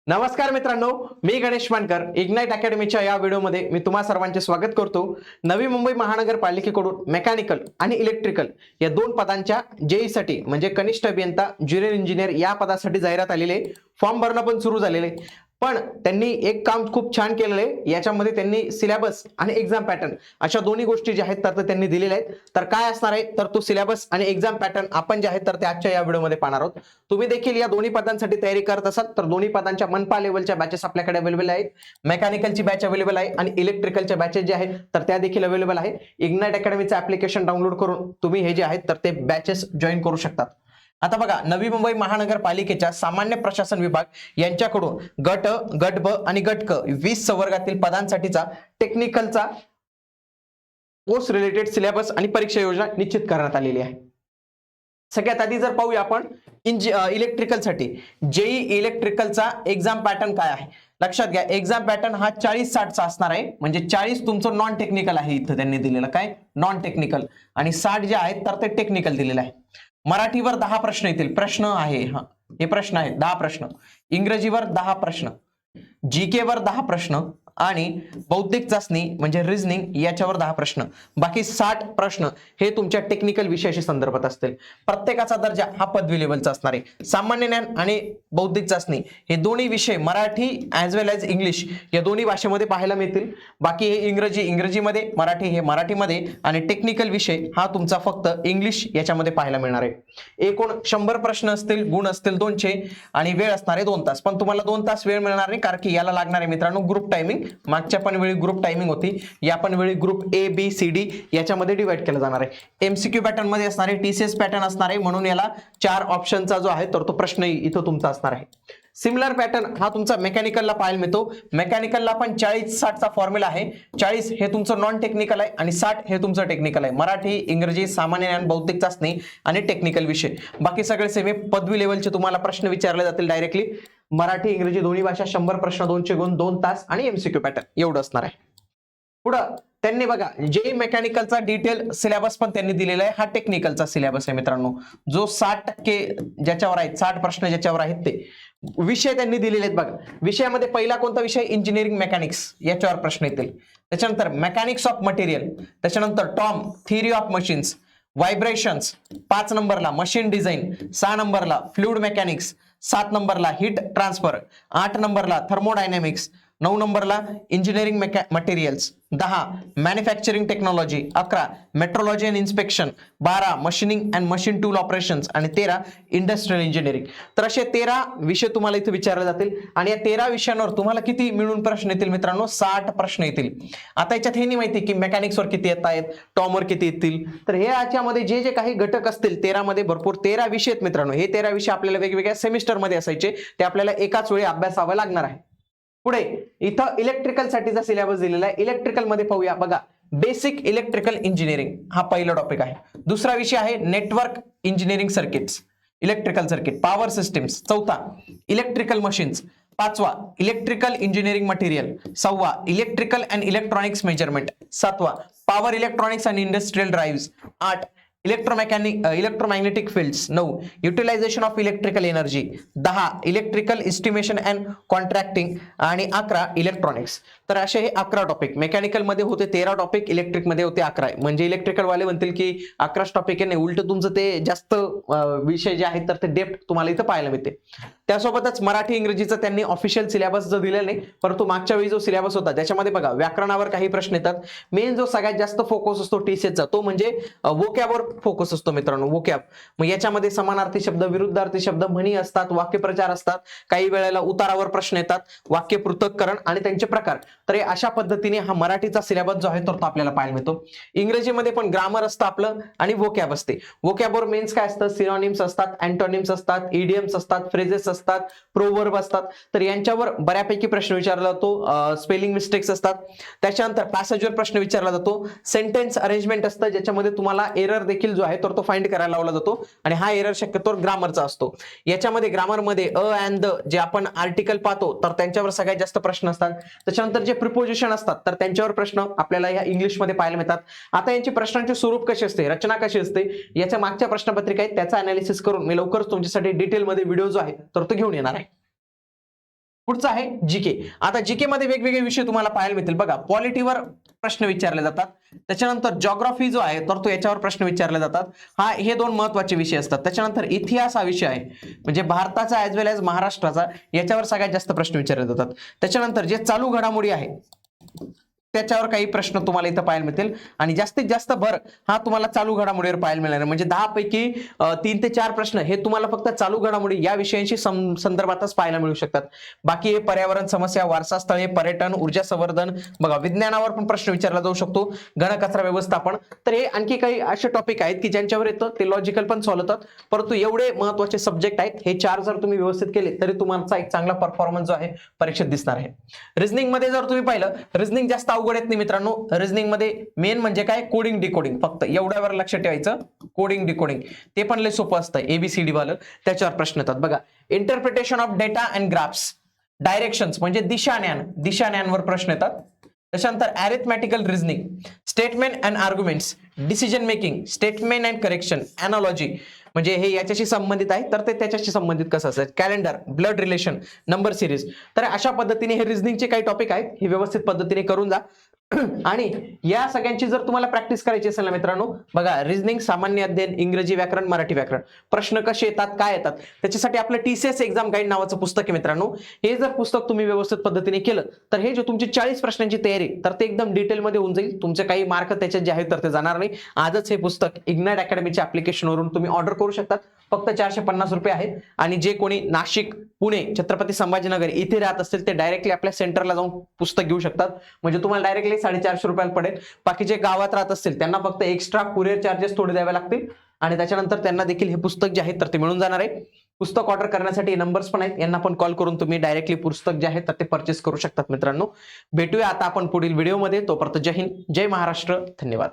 नमस्कार मित्रांनो, मी गणेश मानकर इग्नाइट अकॅडमीच्या या व्हिडिओमध्ये मी तुम्हा सर्वांचे स्वागत करतो। नवी मुंबई महानगरपालिकेकडून मेकॅनिकल आणि इलेक्ट्रिकल या दोन पदांच्या जेई साठी म्हणजे कनिष्ठ अभियंता, ज्युनियर इंजिनियर या पदासाठी जाहिरात आलेली आहे। फॉर्म भरणं पण सुरू झालेले आहे। पण त्यांनी एक काम खूप छान केलेलं आहे। याच्यामध्ये त्यांनी सिलेबस आणि एक्झाम पॅटर्न अशा दोन्ही गोष्टी ज्या आहेत तर त्यांनी दिलेल्या आहेत। तर काय असणार आहे तर तो सिलेबस आणि एक्झाम पॅटर्न आपण जे आहेत तर ते आजच्या या व्हिडिओमध्ये पाहणार आहोत। तुम्ही देखील या दोन्ही पदांसाठी तयारी करत असाल तर दोन्ही पदांच्या मनपा लेवलच्या बॅचेस आपल्याकडे अवेलेबल आहेत। मेकॅनिकलची बॅच अवेलेबल आहे आणि इलेक्ट्रिकलच्या बॅचेस जे आहेत तर त्या देखील अवेलेबल आहे। इग्नाइट अकॅडमीचं ऍप्लिकेशन डाउनलोड करून तुम्ही हे जे आहेत तर ते बॅचेस जॉईन करू शकतात। आता बघा, नवी मुंबई महानगरपालिकेच्या सामान्य प्रशासन विभाग यांच्याकडून गट गट ब आणि गट क 20 संवर्गातील पदांसाठीचा टेक्निकलचा पोस्ट रिलेटेड सिलेबस आणि परीक्षा योजना निश्चित करण्यात आलेली आहे। सगळ्यात आधी जर पाहूया आपण इलेक्ट्रिकल साठी जेई इलेक्ट्रिकलचा एक्झाम पॅटर्न काय आहे। लक्षात घ्या, एक्झाम पॅटर्न हा 40-60 चा असणार आहे। म्हणजे 40 तुमचं नॉन टेक्निकल आहे, इथं त्यांनी दिलेलं काय नॉन टेक्निकल, आणि 60 जे आहेत तर ते टेक्निकल दिलेलं आहे। मराठीवर 10 प्रश्न येतील, प्रश्न आहे हा हे प्रश्न आहेत 10 प्रश्न, इंग्रजीवर 10 प्रश्न, जीके वर 10 प्रश्न आणि बौद्धिक चाचणी म्हणजे रिझनिंग याच्यावर 10 प्रश्न, बाकी 60 प्रश्न हे तुमच्या टेक्निकल विषयाशी संदर्भात असतील। प्रत्येकाचा दर्जा हा पदवी लेवलचा असणार आहे। सामान्य ज्ञान आणि बौद्धिक चाचणी हे दोन्ही विषय मराठी ॲज वेल ॲज इंग्लिश या दोन्ही भाषेमध्ये पाहायला मिळतील। बाकी हे इंग्रजीमध्ये, मराठी हे मराठीमध्ये आणि टेक्निकल विषय हा तुमचा फक्त इंग्लिश याच्यामध्ये पाहायला मिळणार आहे। एकूण 100 प्रश्न असतील, गुण असतील 200 आणि वेळ असणार आहे 2 तास। पण तुम्हाला 2 तास वेळ मिळणार नाही, कारण की याला लागणार आहे मित्रांनो ग्रुप टायमिंग। मागच्या पण वेळी ग्रुप टायमिंग होती, या पण वेळी group A B C D याच्यामध्ये डिवाइड केलं जाणार आहे। एमसीक्यू पॅटर्न मध्ये असणार आहे, टीसीएस पॅटर्न असणार आहे, म्हणून याला 4 ऑप्शनचा जो आहे तर तो प्रश्न इथं तुमचा असणार आहे। सिमिलर पॅटर्न हा तुमचा मेकॅनिकलला पाहायला मिळतो। मेकॅनिकलला पण 40-60 चा फॉर्म्युला आहे। 40 हे तुमचं नॉन टेक्निकल आहे आणि 60 हे तुमचं टेक्निकल आहे। मराठी, इंग्रजी, सामान्य ज्ञान, बौद्धिक चाचणी आणि टेक्निकल विषय, बाकी सगळे सेम पदवी लेवलचे तुम्हाला प्रश्न विचारले जातील डायरेक्टली। मराठी इंग्रजी दोन्ही भाषा 100 प्रश्न, 200 गुण, 2 तास आणि एमसीक्यू पॅटर्न एवढं असणार आहे। पुढं त्यांनी बघा जे मेकॅनिकलचा डिटेल सिलेबस पण त्यांनी दिलेला आहे, हा टेक्निकलचा सिलेबस आहे मित्रांनो। जो 60% ज्याच्यावर आहेत, 60 प्रश्न ज्याच्यावर आहेत ते विषय त्यांनी दिलेले आहेत। बघा, विषयामध्ये पहिला कोणता विषय, इंजिनिअरिंग मेकॅनिक्स याच्यावर प्रश्न येतील। त्याच्यानंतर मेकॅनिक्स ऑफ मटेरियल, त्याच्यानंतर Tom theory of machines, vibrations 5 नंबरला, मशीन डिझाइन 6 नंबरला, फ्लुइड मेकॅनिक्स 7 नंबरला, हीट ट्रान्सफर 8 नंबरला, थर्मोडायनेमिक्स 9 नंबरला, engineering materials 10 manufacturing technology, 11 metrology and inspection, 12 machining and machine tool operations आणि 13 इंडस्ट्रियल इंजिनिअरिंग। तर असे 13 विषय तुम्हाला इथे विचारले जातील आणि या 13 विषयांवर तुम्हाला किती मिळून प्रश्न येतील मित्रांनो, 60 प्रश्न येतील। आता याच्यात हे नाही माहिती की मेकॅनिक्सवर किती येत आहेत, टॉमवर किती येतील, तर हे याच्यामध्ये जे जे काही घटक असतील 13 मध्ये भरपूर 13 विषय आहेत मित्रांनो। हे 13 विषय आपल्याला वेगवेगळ्या सेमिस्टर मध्ये असायचे, ते आपल्याला एकाच वेळी अभ्यासावं लागणार आहे। पुढे इथं इलेक्ट्रिकल साठीचा सिलेबस दिलेला आहे। इलेक्ट्रिकल मध्ये पाहूया, बघा बेसिक इलेक्ट्रिकल इंजिनिअरिंग हा पहिला टॉपिक आहे। दुसरा विषय आहे network engineering circuits, electrical circuit, power systems, चौथा इलेक्ट्रिकल मशीन्स, पाचवा इलेक्ट्रिकल इंजिनिअरिंग मटेरियल, सहावा इलेक्ट्रिकल अँड इलेक्ट्रॉनिक्स मेजरमेंट, सातवा power electronics and industrial drives, 8 electromagnetic fields, 9 utilization of electrical energy, 10 electrical estimation and contracting आणि 11 electronics. तर असे हे 11 topic mechanical मध्ये होते, 13 टॉपिक इलेक्ट्रिक मध्ये होते 11। म्हणजे इलेक्ट्रिकल वाले म्हणतील की 11 टॉपिक आहे, नाही उलट तुमचं ते जास्त विषय जे आहेत तर ते डेप्थ तुम्हाला इथं पाहायला मिळते। त्यासोबतच मराठी इंग्रजीचं त्यांनी ऑफिशियल सिलेबस जो दिलेला नाही, परंतु मागच्या वेळी जो सिलेबस होता त्याच्यामध्ये बघा व्याकरणावर काही प्रश्न येतात। मेन जो सगळ्यात जास्त फोकस असतो टीसीएसचा तो म्हणजे वोकॅबवर फोकस असतो मित्रांनो, वोकॅब। मग याच्यामध्ये समानार्थी शब्द, विरुद्धार्थी शब्द, म्हणी असतात, वाक्यप्रचार असतात, काही वेळेला उतारावर प्रश्न येतात, वाक्य पृथक्करण आणि त्यांचे प्रकार। तर अशा पद्धतीने हा मराठीचा सिलेबस जो आहे तो आपल्याला पाहायला मिळतो। इंग्रजीमध्ये पण ग्रामर असतं आपलं आणि वोकॅब असते। वोकॅबवर मेन्स काय असतं, सिनोनिम्स असतात, अँटोनिम्स असतात, इडियम्स असतात, फ्रेजेस असतात, प्रोवर्ब असतात। तर यांच्यावर बऱ्यापैकी प्रश्न विचारला जातो, स्पेलिंग मिस्टेक्स असतात। त्याच्यानंतर पॅसेजवर प्रश्न विचारला जातो, सेंटेन्स अरेंजमेंट असतं ज्याच्यामध्ये तुम्हाला एरर देखील जो आहे तर तो फाइंड करायला लावला जातो आणि हा एरर शक्यतो ग्रामरचा असतो। याच्यामध्ये ग्रामरमध्ये अ अँड द जे आपण आर्टिकल पाहतो तर त्यांच्यावर सगळ्यात जास्त प्रश्न असतात। त्याच्यानंतर जे प्रिपोजिशन असतात तर त्यांच्यावर प्रश्न आपल्याला या इंग्लिशमध्ये पाहायला मिळतात। आता यांची प्रश्नांचे स्वरूप कसे असते, रचना कशी असते, याच्या मागच्या प्रश्नपत्रिका आहेत त्याचा अनालिसिस करून मी लवकरच तुमच्यासाठी डिटेलमध्ये व्हिडिओ जो आहे तर तो घेऊन येणार आहे। पुढचा आहे जीके. आता जीके मध्ये वेगवेगळे विषय तुम्हाला पाहायला मिळतील बघा. पॉलिटीवर प्रश्न विचारले जातात, त्याच्यानंतर जॉग्राफी जो आहे तर तो याच्यावर प्रश्न विचारले जातात. हे दोन महत्वाचे विषय असतात. त्याच्यानंतर इतिहास हा विषय आहे, म्हणजे भारताचा ऍज वेल एज महाराष्ट्राचा, याच्यावर सगळ्यात जास्त प्रश्न विचारले जातात. त्याच्यानंतर जे चालू घडामोडी आहे त्याच्यावर काही प्रश्न तुम्हाला इथं पाहायला मिळतील, आणि जास्तीत जास्त भर हा तुम्हाला चालू घडामोडीवर पाहायला मिळणार आहे. म्हणजे 10 पैकी 3 ते 4 प्रश्न हे तुम्हाला फक्त चालू घडामोडी या विषयांशी संदर्भातच पाहायला मिळू शकतात. बाकी हे पर्यावरण समस्या, वारसा स्थळे, पर्यटन, ऊर्जा संवर्धन, बघा विज्ञानावर पण प्रश्न विचारला जाऊ शकतो, घनकचरा व्यवस्थापन. तर हे आणखी काही असे टॉपिक आहेत की ज्यांच्यावर येतं ते लॉजिकल पण सॉल्व्ह होतात. परंतु एवढे महत्वाचे सब्जेक्ट आहेत, हे 4 जर तुम्ही व्यवस्थित केले तरी तुम्हाला एक चांगला परफॉर्मन्स जो आहे परीक्षेत दिसणार आहे. रिझनिंग मध्ये जर तुम्ही पाहिलं, रिझनिंग जास्त अवघड येत नाही मित्रांनो. रिझनिंग मध्ये मेन म्हणजे काय, कोडिंग डिकोडिंग, फक्त एवढ्यावर लक्ष ठेवायचं. कोडिंग डिकोडिंग ते पण लय सोपं असतं, एबीसीडी वालं, त्याच्यावर प्रश्न येतात बघा. Interpretation of data and graphs, directions म्हणजे दिशाज्ञानवर प्रश्न येतात. त्याच्यानंतर arithmetical reasoning, statement and arguments, decision making, statement and correction, analogy म्हणजे हे याच्याशी संबंधित आहे तर ते त्याच्याशी संबंधित कसं असेल, calendar, blood relation, number series. तर अशा पद्धतीने हे रिझनिंगचे काही टॉपिक आहेत, हे व्यवस्थित पद्धतीने करून जा. आणि या सगळ्यांची जर तुम्हाला प्रॅक्टिस करायची असेल ना मित्रांनो, बघा रिझनिंग, सामान्य अध्ययन, इंग्रजी व्याकरण, मराठी व्याकरण, प्रश्न कसे येतात, काय येतात, त्याच्यासाठी आपलं TCS एक्झाम गाईड नावाचं पुस्तक आहे मित्रांनो. हे जर पुस्तक तुम्ही व्यवस्थित पद्धतीने केलं तर हे जे तुमची 40 प्रश्नांची तयारी तर ते एकदम डिटेलमध्ये होऊन जाईल. तुमचे काही मार्क त्याच्यात जे आहेत तर ते जाणार नाही. आजच हे पुस्तक इग्नाइट अकॅडमीच्या ऍप्लिकेशनवरून तुम्ही ऑर्डर करू शकतात. फक्त 450 रुपये आहेत. आणि जे कोणी नाशिक, पुणे, छत्रपती संभाजीनगर इथे राहत असतील ते डायरेक्टली आपल्या सेंटरला जाऊन पुस्तक घेऊ शकतात. म्हणजे तुम्हाला डायरेक्टली 450 रुपयाला पडेल. बाकी जे गावात राहत असतील त्यांना फक्त एक्स्ट्रा कुरिअर चार्जेस थोडे द्यावे लागतील, आणि त्याच्यानंतर त्यांना देखील हे पुस्तक जे आहे तर ते मिळून जाणार आहे. पुस्तक ऑर्डर करण्यासाठी नंबर्स पण आहेत, यांना पण कॉल करून तुम्ही डायरेक्टली पुस्तक जे आहे तर ते परचेस करू शकतात मित्रांनो. भेटूया आता आपण पुढील व्हिडिओमध्ये. तोपर्यंत जय हिंद, जय महाराष्ट्र, धन्यवाद.